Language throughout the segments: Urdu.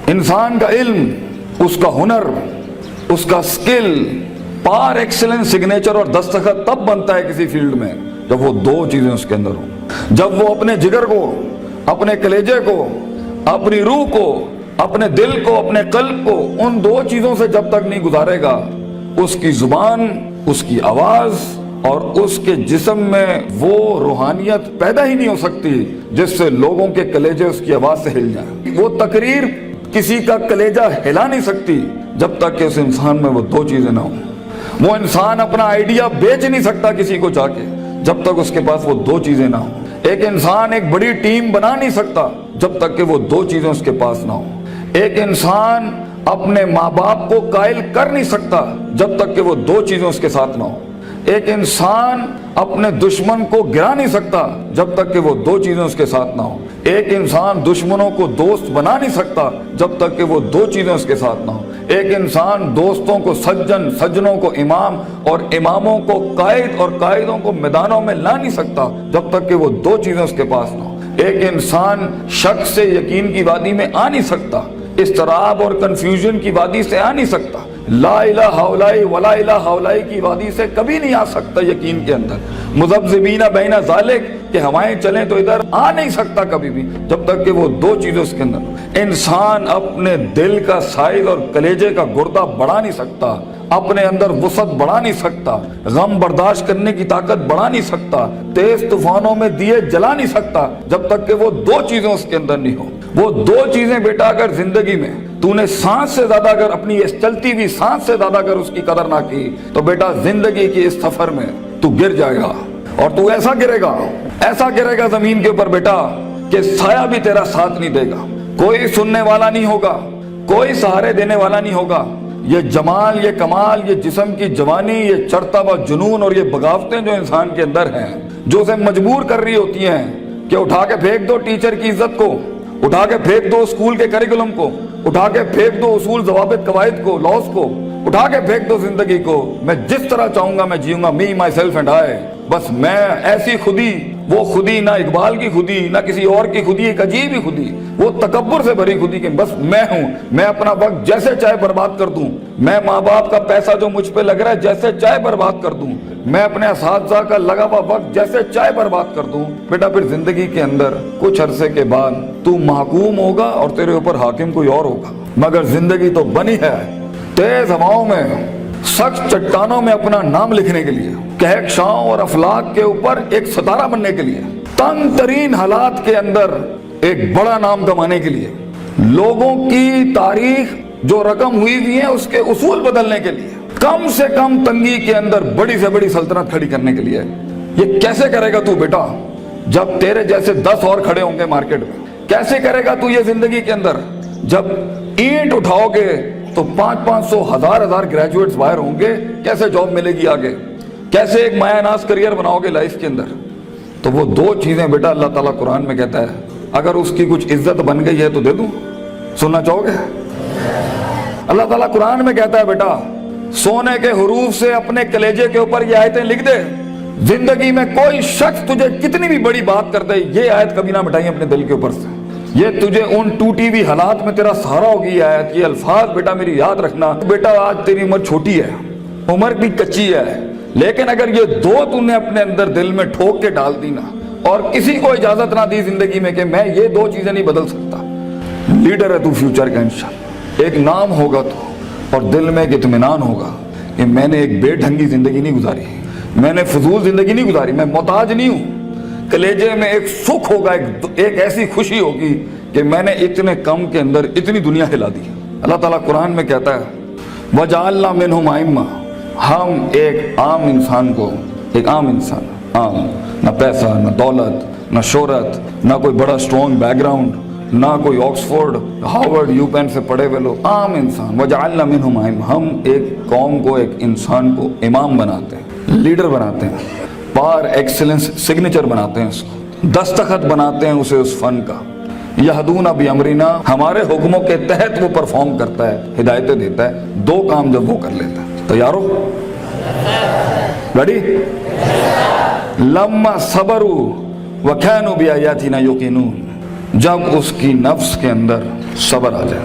انسان کا علم، اس کا ہنر، اس کا سکل پار ایکسلنس سگنیچر اور دستخط تب بنتا ہے کسی فیلڈ میں جب وہ دو چیزیں اس کے اندر ہوں. جب وہ اپنے جگر کو، اپنے کلیجے کو، اپنی روح کو، اپنے دل کو، اپنے قلب کو ان دو چیزوں سے جب تک نہیں گزارے گا، اس کی زبان، اس کی آواز اور اس کے جسم میں وہ روحانیت پیدا ہی نہیں ہو سکتی جس سے لوگوں کے کلیجے اس کی آواز سے ہل جائیں. وہ تقریر کسی کا کلیجہ ہلا نہیں سکتی جب تک کہ اس انسان میں وہ دو چیزیں نہ ہوں. وہ انسان اپنا آئیڈیا بیچ نہیں سکتا کسی کو جا کے جب تک اس کے پاس وہ دو چیزیں نہ ہوں. ایک انسان ایک بڑی ٹیم بنا نہیں سکتا جب تک کہ وہ دو چیزیں اس کے پاس نہ ہوں. ایک انسان اپنے ماں باپ کو قائل کر نہیں سکتا جب تک کہ وہ دو چیزیں اس کے ساتھ نہ ہوں. ایک انسان اپنے دشمن کو گرا نہیں سکتا جب تک کہ وہ دو چیزیں اس کے ساتھ نہ ہوں. ایک انسان دشمنوں کو دوست بنا نہیں سکتا جب تک کہ وہ دو چیزیں اس کے ساتھ نہ ہوں. ایک انسان دوستوں کو سجن، سجنوں کو امام اور اماموں کو قائد اور قائدوں کو میدانوں میں لا نہیں سکتا جب تک کہ وہ دو چیزیں اس کے پاس نہ ہوں. ایک انسان شک سے یقین کی وادی میں آ نہیں سکتا، اضطراب اور کنفیوژن کی وادی سے آ نہیں سکتا، لا الہ الا ولا الہ الا کی وادی سے کبھی نہیں آ سکتا یقین کے اندر. مذبذبین بین ذالک کہ ہوائیں چلیں تو ادھر آ نہیں سکتا کبھی بھی جب تک کہ وہ دو چیزیں اس کے اندر. انسان اپنے دل کا سائز اور کلیجے کا گردہ بڑھا نہیں سکتا، اپنے اندر وسعت بڑھا نہیں سکتا، غم برداشت کرنے کی طاقت بڑھا نہیں سکتا، تیز طوفانوں میں دیے جلا نہیں سکتا جب تک کہ وہ دو چیزیں اس کے اندر نہیں ہو. وہ دو چیزیں بیٹا اگر زندگی میں تو نے سانس سے زیادہ اگر اپنی اس چلتی ہوئی سانس سے زیادہ اگر اس کی قدر نہ کی تو بیٹا زندگی کی اس سفر میں تو گر جائے گا. اور تو ایسا گرے گا زمین کے اوپر بیٹا کہ سایہ بھی تیرا ساتھ نہیں دے گا، کوئی سننے والا نہیں ہوگا، کوئی سہارے دینے والا نہیں ہوگا. یہ جمال، یہ کمال، یہ جسم کی جوانی، یہ چڑھتا ہوا جنون اور یہ بغاوتیں جو انسان کے اندر ہیں جو اسے مجبور کر رہی ہوتی ہیں کہ اٹھا کے پھینک دو ٹیچر کی عزت کو، اٹھا کے پھینک دو اسکول کے کریکولم کو، اٹھا کے پھینک دو اصول ضوابط قواعد کو، لاس کو، اٹھا کے پھینک دو زندگی کو. میں جس طرح چاہوں گا میں جیوں گا، می مائی سیلف اینڈ آئی. بس میں ایسی خودی، وہ خودی نہ اقبال کی خودی نہ کسی اور کی خودی، ایک عجیب ہی خودی، وہ تکبر سے بھری خودی کہ بس میں ہوں، میں اپنا وقت جیسے چاہے برباد کر دوں، میں ماں باپ کا پیسہ جو مجھ پہ لگ رہا ہے جیسے چاہے برباد کر دوں، میں اپنے اساتذہ کا لگا ہوا وقت جیسے چاہے برباد کر دوں. بیٹا پھر زندگی کے اندر کچھ عرصے کے بعد تو محکوم ہوگا اور تیرے اوپر حاکم کوئی اور ہوگا. مگر زندگی تو بنی ہے تیز ہواؤں میں، سخت چٹانوں میں اپنا نام لکھنے کے لیے، کہکشاؤں اور افلاک کے اوپر ایک ستارہ بننے کے لیے، تنگ ترین حالات کے اندر ایک بڑا نام کمانے کے لیے، لوگوں کی تاریخ جو رقم ہوئی ہوئی ہے اس کے اصول بدلنے کے لیے، کم سے کم تنگی کے اندر بڑی سے بڑی سلطنت کھڑی کرنے کے لیے. یہ کیسے کرے گا تو بیٹا جب تیرے جیسے 10 اور کھڑے ہوں گے مارکیٹ میں؟ کیسے کرے گا تو یہ زندگی کے اندر جب اینٹ اٹھاؤ گے تو 500 ہزار گریجویٹس باہر ہوں گے؟ کیسے جاب ملے گی آگے؟ کیسے ایک مایہ ناز کریئر بناؤ گے لائف کے اندر؟ تو وہ دو چیزیں بیٹا اللہ تعالیٰ قرآن میں کہتا ہے اگر اس کی کچھ عزت بن گئی ہے تو دے دوں. سننا چاہو گے؟ اللہ تعالیٰ قرآن میں کہتا ہے بیٹا سونے کے حروف سے اپنے کلیجے کے اوپر یہ آیتیں لکھ دے، زندگی میں کوئی شخص تجھے کتنی بھی بڑی بات کر دے یہ آیت کبھی نہ مٹائیں اپنے دل کے اوپر سے. یہ تجھے ان ٹوٹی ہوئی حالات میں تیرا سہارا ہوگی یہ آیت. یہ الفاظ بیٹا میری یاد رکھنا. بیٹا آج تیری عمر چھوٹی ہے، عمر بھی کچی ہے، لیکن اگر یہ دو تو نے اپنے اندر دل میں ٹھوک کے ڈال دی نا اور کسی کو اجازت نہ دی زندگی میں کہ میں یہ دو چیزیں نہیں بدل سکتا، لیڈر ہے تو فیوچر کا انشاءاللہ. ایک نام ہوگا تو اور دل میں ایک اطمینان ہوگا کہ میں نے ایک بے ڈھنگی زندگی نہیں گزاری، میں نے فضول زندگی نہیں گزاری، میں محتاج نہیں ہوں. کلیجے میں ایک سکھ ہوگا، ایک ایسی خوشی ہوگی کہ میں نے اتنے کم کے اندر اتنی دنیا ہلا دی. اللہ تعالیٰ قرآن میں کہتا ہے وَجَعَلْنَا مِنْهُمْ أَئِمَّةً، ہم ایک عام انسان کو، ایک عام انسان، عام، نہ پیسہ نہ دولت نہ شہرت نہ کوئی بڑا اسٹرانگ بیک گراؤنڈ نہ کوئی آکسفورڈ ہارورڈ یو پین سے پڑھے ہوئے لوگ، عام انسان. وَجَعَلْنَا مِنْهُمْ أَئِمَّةً، ہم ایک قوم کو، ایک انسان کو امام بناتے ہیں، لیڈر بناتے ہیں، پار ایکسلنس سگنیچر بناتے ہیں، اس کو دستخط بناتے ہیں اسے اس فن کا. یہدون بامرنا، ہمارے حکموں کے تحت وہ پرفارم کرتا ہے، ہدایتیں دیتا ہے. دو کام جب وہ کر لیتا ہے، تیار ہو؟ ریڈی؟ لما صبروا وكانوا بآياتنا يوقنون، جب اس کی نفس کے اندر صبر آ جائے،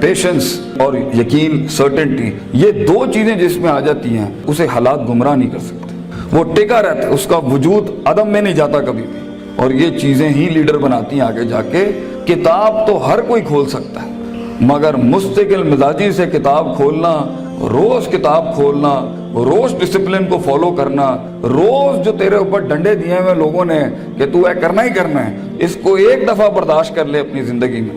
پیشنس اور یقین, سرٹنٹی, یہ دو چیزیں جس میں آ جاتی ہیں اسے حالات گمراہ نہیں کر سکتے. وہ ٹکا رہتا ہے, اس کا وجود عدم میں نہیں جاتا کبھی بھی, اور یہ چیزیں ہی لیڈر بناتی ہیں آگے جا کے. کتاب تو ہر کوئی کھول سکتا ہے, مگر مستقل مزاجی سے کتاب کھولنا, روز کتاب کھولنا, روز ڈسپلن کو فالو کرنا, روز جو تیرے اوپر ڈنڈے دیے ہوئے لوگوں نے کہ تو اے کرنا ہی کرنا ہے, اس کو ایک دفعہ برداشت کر لے اپنی زندگی میں.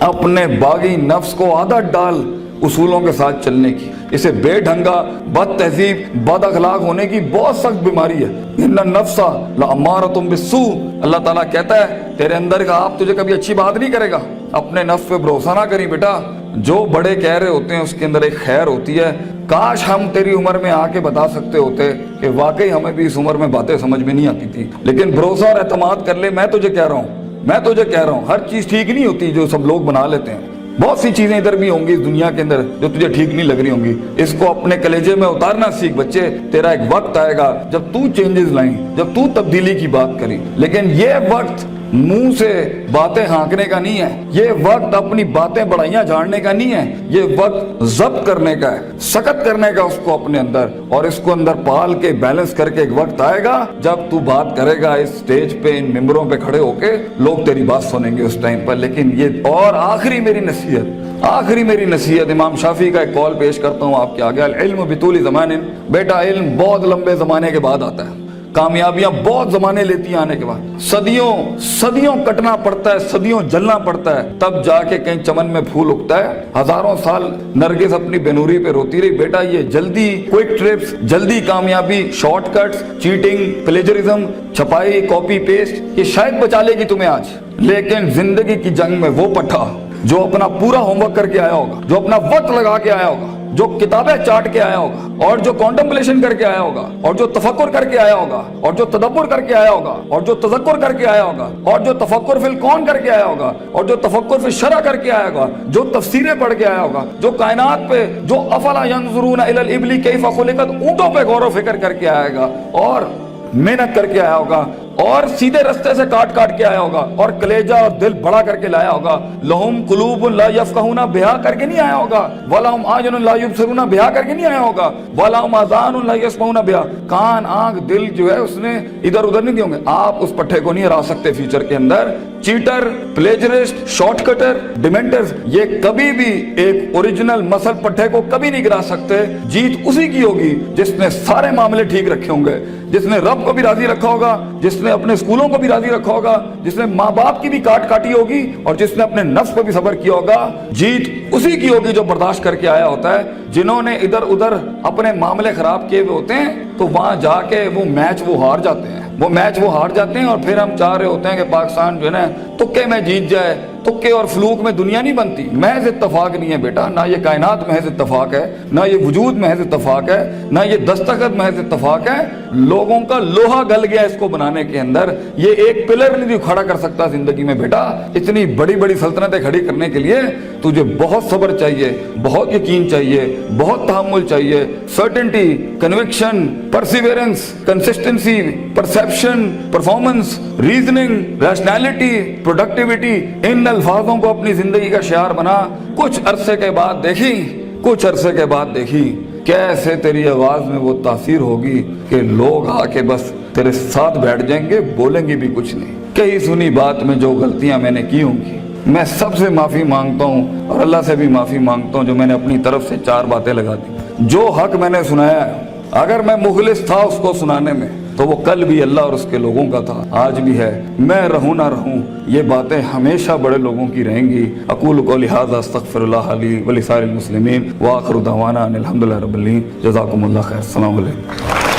اپنے باغی نفس کو عادت ڈال اصولوں کے ساتھ چلنے کی. اسے بے ڈھنگا, بد تہذیب, بد اخلاق ہونے کی بہت سخت بیماری ہے. ان النفس لامارۃ بالسوء, اللہ تعالیٰ کہتا ہے تیرے اندر کا آپ تجھے کبھی اچھی بات نہیں کرے گا. اپنے نفس پہ بھروسہ نہ کری بیٹا, جو بڑے کہہ رہے ہوتے ہیں اس کے اندر ایک خیر ہوتی ہے. کاش ہم تیری عمر میں آ کے بتا سکتے ہوتے کہ واقعی ہمیں بھی اس عمر میں باتیں سمجھ میں نہیں آتی تھی, لیکن بھروسہ اور اعتماد کر لے. میں تجھے کہہ رہا ہوں ہر چیز ٹھیک نہیں ہوتی جو سب لوگ بنا لیتے ہیں. بہت سی چیزیں ادھر بھی ہوں گی اس دنیا کے اندر جو تجھے ٹھیک نہیں لگ رہی ہوں گی. اس کو اپنے کلیجے میں اتارنا سیکھ بچے. تیرا ایک وقت آئے گا جب تو چینجز لائیں, جب تو تبدیلی کی بات کریں, لیکن یہ وقت منہ سے باتیں ہانکنے کا نہیں ہے. یہ وقت اپنی باتیں بڑائیاں جھاڑنے کا نہیں ہے. یہ وقت ضبط کرنے کا ہے, سخت کرنے کا اس کو اپنے اندر, اور اس کو اندر پال کے بیلنس کر کے. ایک وقت آئے گا جب تو بات کرے گا اس سٹیج پہ, ان ممبروں پہ کھڑے ہو کے, لوگ تیری بات سنیں گے اس ٹائم پر. لیکن یہ اور آخری میری نصیحت امام شافعی کا ایک قول پیش کرتا ہوں آپ کے آگے. العلم بطول زمان, بیٹا علم بہت لمبے زمانے کے بعد آتا ہے. کامیابیاں بہت زمانے لیتی ہیں آنے کے بعد. صدیوں کٹنا پڑتا ہے, صدیوں جلنا پڑتا ہے, تب جا کے کہیں چمن میں پھول اگتا ہے. ہزاروں سال نرگس اپنی بینوری پہ روتی رہی. بیٹا یہ جلدی کوئک ٹرپس, جلدی کامیابی, شارٹ کٹس, چیٹنگ, پلیجرزم, چھپائی, کاپی پیسٹ, یہ شاید بچا لے گی تمہیں آج, لیکن زندگی کی جنگ میں وہ پٹھا جو اپنا پورا ہوم ورک کر کے آیا ہوگا, جو اپنا وقت لگا کے آیا ہوگا, جو کتابیں چاٹ کے آیا ہوگا, اور جو کانٹمپلیشن کر کے آیا ہوگا, اور جو تفکر کر کے آیا ہوگا, اور جو تدبر کر کے آیا ہوگا, اور جو تذکر کر کے آیا ہوگا, اور جو تفکر فی الکون کر کے آیا ہوگا, اور جو تفکر فی الشرع کر کے آیا ہوگا, جو تفسیریں پڑھ کے آیا ہوگا, جو کائنات پہ, جو افلا ینظرون الی الابل کیف خلقت, اونٹوں پہ غور و فکر کر کے آئے گا, اور محنت کر کے آیا ہوگا, اور سیدھے رستے سے کاٹ کے آیا ہوگا, اور کلیجہ اور دل بڑا کر کے لایا ہوگا. لہم قلوب لا یفقہون, بہا کر کے نہیں آیا ہوگا. ولہم اعین لا یبصرون, بہا کر کے نہیں آیا ہوگا. ولہم آذان لا یسمعون بہا, کان, آنکھ, دل جو ہے اس نے ادھر ادھر نہیں دیے ہوں گے. آپ اس پٹھے کو نہیں ہرا سکتے فیوچر کے اندر. چیٹر, پلیجرسٹ, شارٹ کٹر, ڈیمنٹرز, یہ کبھی بھی ایک اوریجنل مسل پٹھے کو کبھی نہیں گرا سکتے. جیت اسی کی ہوگی جس نے سارے معاملے ٹھیک رکھے ہوں گے, جس نے رب کو بھی راضی رکھا ہوگا, جس نے اپنے اسکولوں کو بھی راضی رکھا ہوگا, جس نے ماں باپ کی بھی کاٹی ہوگی, اور جس نے اپنے نفس پہ بھی صبر کیا ہوگا. جیت اسی کی ہوگی جو برداشت کر کے آیا ہوتا ہے. جنہوں نے ادھر ادھر اپنے معاملے خراب کیے ہوئے ہوتے ہیں تو وہاں جا کے وہ میچ وہ ہار جاتے ہیں, اور پھر ہم چاہ رہے ہوتے ہیں کہ پاکستان جو ہے نا تکے میں جیت جائے. تکے اور فلوک میں دنیا نہیں بنتی. محض اتفاق نہیں ہے بیٹا, نہ یہ کائنات محض اتفاق ہے, نہ یہ وجود محض اتفاق ہے, نہ یہ دستخط محض اتفاق ہے. لوگوں کا لوہا گل گیا اس کو بنانے کے اندر. یہ ایک پلر نہیں کھڑا کر سکتا زندگی میں بیٹا. اتنی بڑی بڑی سلطنتیں کھڑی کرنے کے لیے تجھے بہت صبر چاہیے, بہت یقین چاہیے, بہت تحمل چاہیے, certainty, conviction, perseverance, consistency, perception, performance, reasoning, rationality, productivity. ان الفاظوں کو اپنی زندگی کا شعار بنا. کچھ عرصے کے بعد دیکھی کیسے تیری آواز میں وہ تاثیر ہوگی کہ لوگ آ کے بس تیرے ساتھ بیٹھ جائیں گے, بولیں گے بھی کچھ نہیں. کہیں سنی بات میں جو غلطیاں میں نے کی ہوں گی, میں سب سے معافی مانگتا ہوں, اور اللہ سے بھی معافی مانگتا ہوں جو میں نے اپنی طرف سے 4 باتیں لگا دی. جو حق میں نے سنایا ہے, اگر میں مخلص تھا اس کو سنانے میں تو وہ کل بھی اللہ اور اس کے لوگوں کا تھا, آج بھی ہے. میں رہوں نہ رہوں, یہ باتیں ہمیشہ بڑے لوگوں کی رہیں گی. اقول قولی ھذا استغفر اللہ لی ولسائر المسلمین وآخر دعوانا ان الحمد للہ رب العالمین. جزاکم اللہ خیر. السلام علیکم.